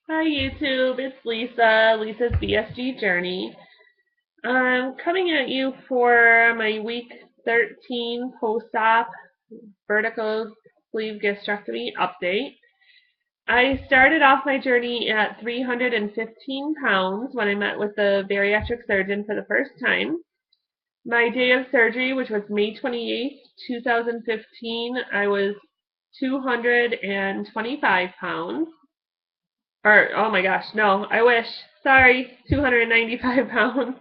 Hi YouTube, it's Lisa's VSG Journey. I'm coming at you for my week 13 post-op vertical sleeve gastrectomy update. I started off my journey at 315 pounds when I met with the bariatric surgeon for the first time. My day of surgery, which was May 28th, 2015, I was 225 pounds. Or, oh my gosh, no, I wish. Sorry, 295 pounds.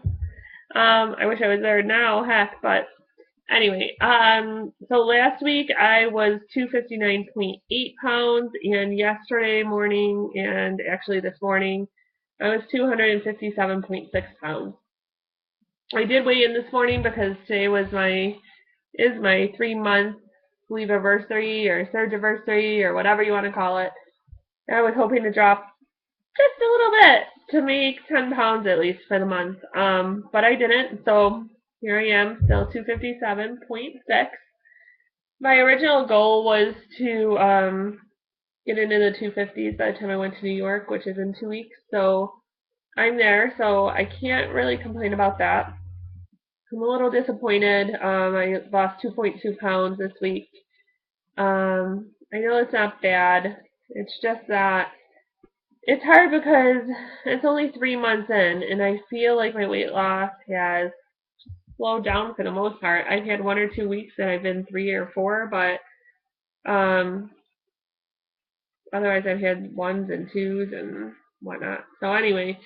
I wish I was there now, heck, but anyway, so last week I was 259.8 pounds, and yesterday morning, and actually this morning, I was 257.6 pounds. I did weigh in this morning because today is my 3 month sleeveversary or surgiversary or whatever you want to call it. I was hoping to drop just a little bit to make 10 pounds at least for the month. But I didn't, so here I am, still 257.6. My original goal was to get into the 250s by the time I went to New York, which is in 2 weeks. So I'm there, so I can't really complain about that. I'm a little disappointed. I lost 2.2 pounds this week. I know it's not bad. It's just that it's hard because it's only 3 months in, and I feel like my weight loss has slowed down for the most part. I've had 1 or 2 weeks that I've been 3 or 4, but um, otherwise I've had ones and twos and whatnot. So anyway,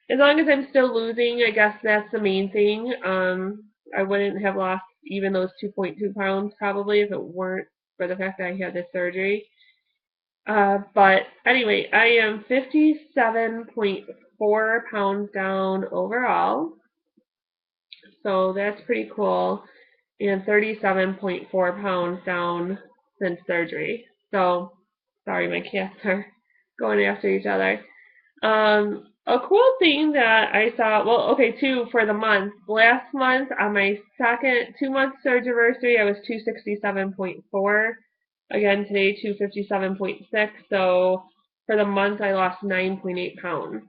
as long as I'm still losing, I guess that's the main thing. I wouldn't have lost even those 2.2 pounds probably if it weren't for the fact that I had this surgery. But anyway, I am 57.4 pounds down overall, so that's pretty cool, and 37.4 pounds down since surgery. So, sorry, my cats are going after each other. A cool thing that I saw, well, okay, two for the month. Last month, on my second 2 month surgiversary, I was 267.4. Again, today, 257.6. So for the month, I lost 9.8 pounds.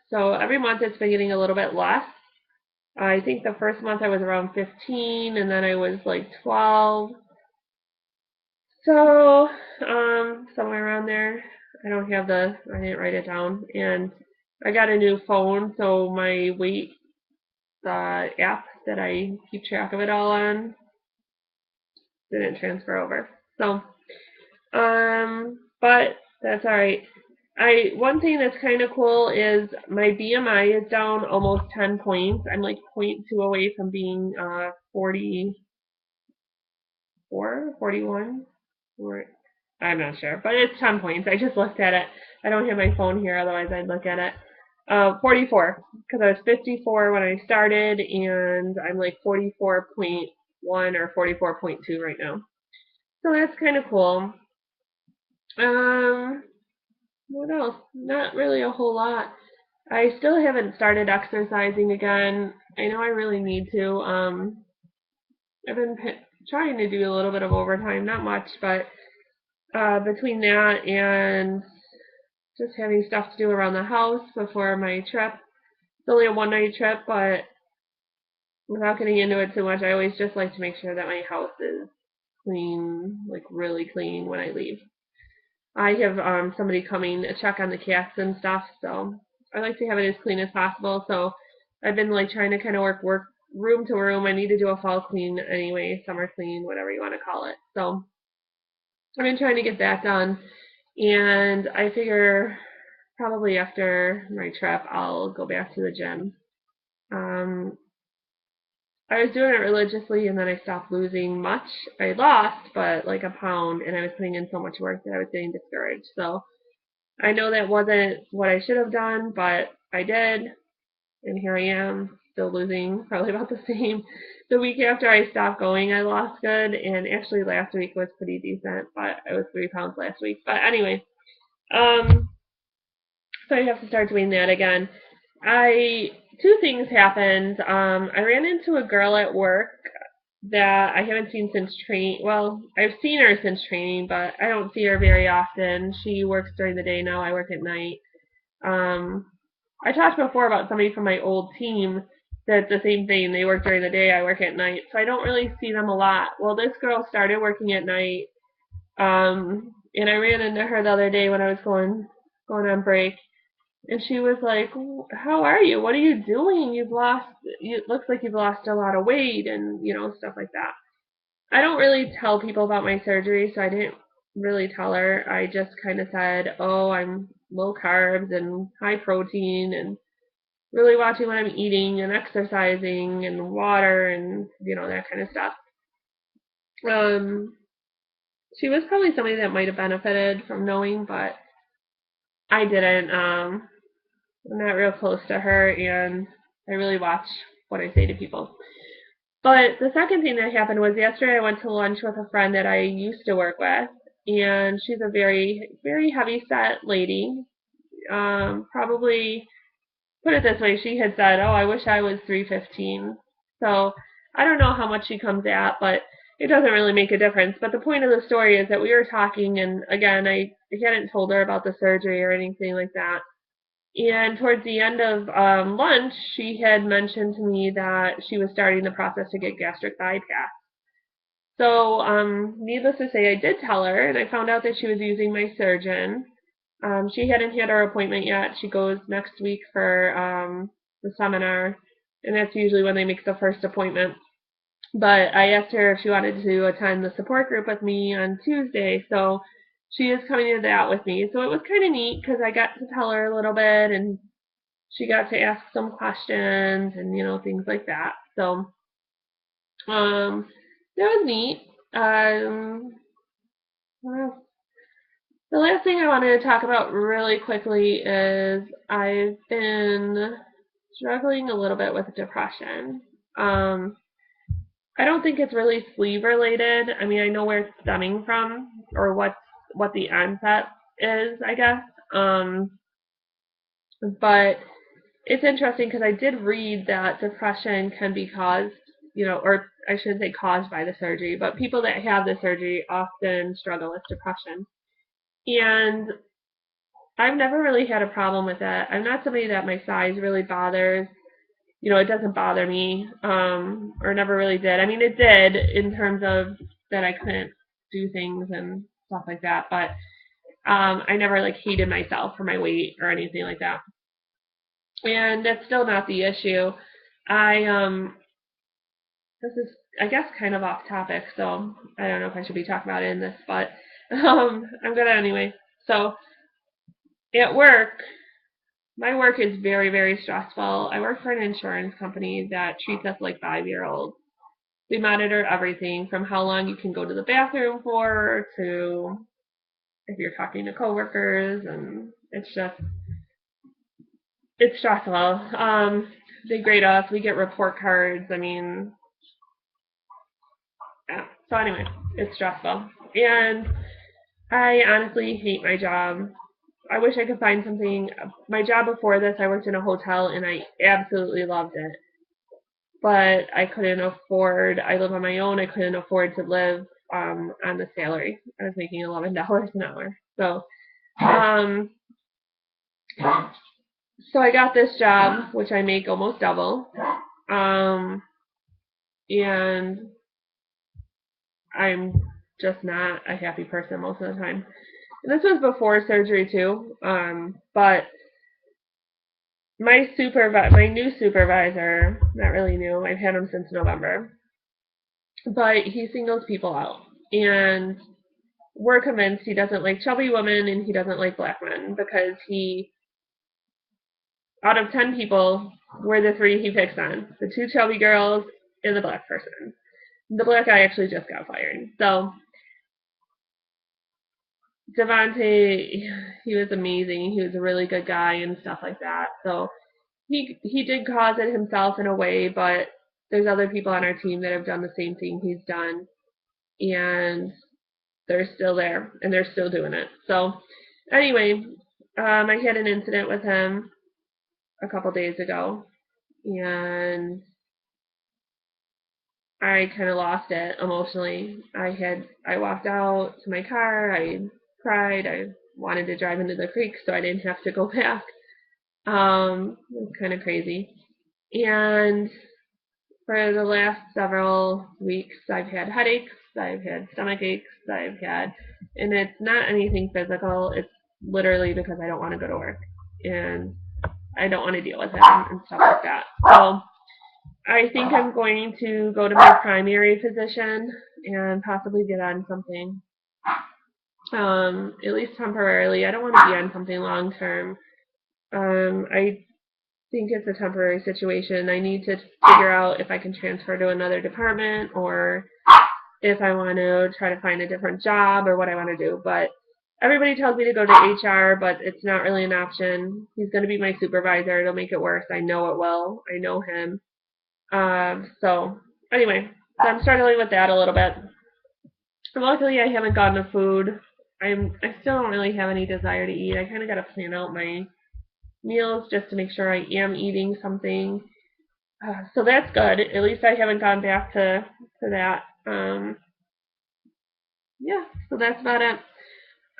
So every month, it's been getting a little bit less. I think the first month I was around 15, and then I was like 12. So, somewhere around there. I didn't write it down. And I got a new phone, so my weight app that I keep track of it all on didn't transfer over. So, but that's all right. One thing that's kind of cool is my BMI is down almost 10 points. I'm like point 0.2 away from being 44, 41. Or I'm not sure, but it's 10 points. I just looked at it. I don't have my phone here, otherwise I'd look at it. 44, because I was 54 when I started, and I'm like 44.1 or 44.2 right now. So that's kind of cool. Um, what else? Not really a whole lot. I still haven't started exercising again. I know I really need to. I've been trying to do a little bit of overtime, not much, but between that and just having stuff to do around the house before my trip. It's only a 1 night trip, but without getting into it too much, I always just like to make sure that my house is clean, like really clean when I leave. I have somebody coming to check on the cats and stuff, so I like to have it as clean as possible. So I've been like trying to kind of work room to room. I need to do a fall clean anyway, summer clean, whatever you want to call it. So I've been trying to get that done, and I figure probably after my trip I'll go back to the gym. Um, I was doing it religiously, and then I stopped losing much. I lost, but like a pound, and I was putting in so much work that I was getting discouraged. So I know that wasn't what I should have done, but I did, and here I am, still losing probably about the same. The week after I stopped going, I lost good, and actually last week was pretty decent, but I was 3 pounds last week. But anyway, um, so I have to start doing that again. Two things happened. I ran into a girl at work. that I haven't seen since training. Well, I've seen her since training, but I don't see her very often. She works during the day now. I work at night. Um, I talked before about somebody from my old team that's the same thing. They work during the day. I work at night, so I don't really see them a lot. Well, this girl started working at night, and I ran into her the other day when I was going on break, and she was like, "How are you? What are you doing? It looks like you've lost a lot of weight, and stuff like that." I don't really tell people about my surgery, so I didn't really tell her. I just kind of said, "Oh, I'm low carbs and high protein, and really watching what I'm eating and exercising and water and that kind of stuff." Um, she was probably somebody that might have benefited from knowing, but I didn't. I'm not real close to her, and I really watch what I say to people. But the second thing that happened was yesterday I went to lunch with a friend that I used to work with, and she's a very, very heavy set lady. Probably put it this way, she had said, "Oh, I wish I was 315." So I don't know how much she comes at, but it doesn't really make a difference. But the point of the story is that we were talking, and again, I hadn't told her about the surgery or anything like that. And towards the end of lunch, she had mentioned to me that she was starting the process to get gastric bypass. So, needless to say, I did tell her, and I found out that she was using my surgeon. She hadn't had her appointment yet. She goes next week for the seminar, and that's usually when they make the first appointment. But I asked her if she wanted to attend the support group with me on Tuesday, so she is coming to that with me. So it was kind of neat because I got to tell her a little bit, and she got to ask some questions and things like that. So um, that was neat. Well, the last thing I wanted to talk about really quickly is I've been struggling a little bit with depression. Um, I don't think it's really sleep related. I mean, I know where it's stemming from or what the onset is, I guess. But it's interesting because I did read that depression can be caused, or I shouldn't say caused by the surgery, but people that have the surgery often struggle with depression. And I've never really had a problem with that. I'm not somebody that my size really bothers. It doesn't bother me, or never really did. I mean, it did in terms of that I couldn't do things and stuff like that, but I never like hated myself for my weight or anything like that. And that's still not the issue. I This is, I guess, kind of off topic, so I don't know if I should be talking about it in this, but I'm gonna anyway. So at work, my work is very, very stressful. I work for an insurance company that treats us like 5-year-olds. We monitor everything from how long you can go to the bathroom for to if you're talking to coworkers, and it's stressful. They grade us. We get report cards. I mean, yeah. So anyway, it's stressful, and I honestly hate my job. I wish I could find something. My job before this, I worked in a hotel, and I absolutely loved it. But I couldn't afford. I live on my own. I couldn't afford to live on the salary. I was making $11 an hour. Um, so I got this job, which I make almost double. Um, and I'm just not a happy person most of the time. And this was before surgery too. But my new supervisor, not really new. I've had him since November, but he singles people out, and we're convinced he doesn't like chubby women and he doesn't like black men because out of 10 people, we're the 3 he picks on: the 2 chubby girls and the black person. The black guy actually just got fired. So Devontae, he was amazing. He was a really good guy and stuff like that. So he did cause it himself in a way, but there's other people on our team that have done the same thing he's done, and they're still there and they're still doing it. So anyway, I had an incident with him a couple days ago, and I kind of lost it emotionally. I walked out to my car. I cried. I wanted to drive into the creek so I didn't have to go back. It was kind of crazy. And for the last several weeks, I've had headaches. I've had stomach aches. And it's not anything physical. It's literally because I don't want to go to work and I don't want to deal with it and stuff like that. So I think I'm going to go to my primary physician and possibly get on something, at least temporarily. I don't want to be on something long term. I think it's a temporary situation. I need to figure out if I can transfer to another department or if I want to try to find a different job or what I want to do. But everybody tells me to go to HR, but it's not really an option. He's going to be my supervisor. It'll make it worse. I know it will. I know him. So anyway, so I'm struggling with that a little bit. Luckily, I haven't gotten to food. I still don't really have any desire to eat. I kind of got to plan out my meals just to make sure I am eating something. So that's good. At least I haven't gone back to that. Yeah, so that's about it.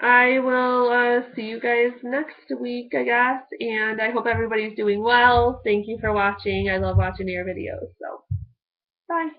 I will see you guys next week, I guess, and I hope everybody's doing well. Thank you for watching. I love watching your videos. So, bye.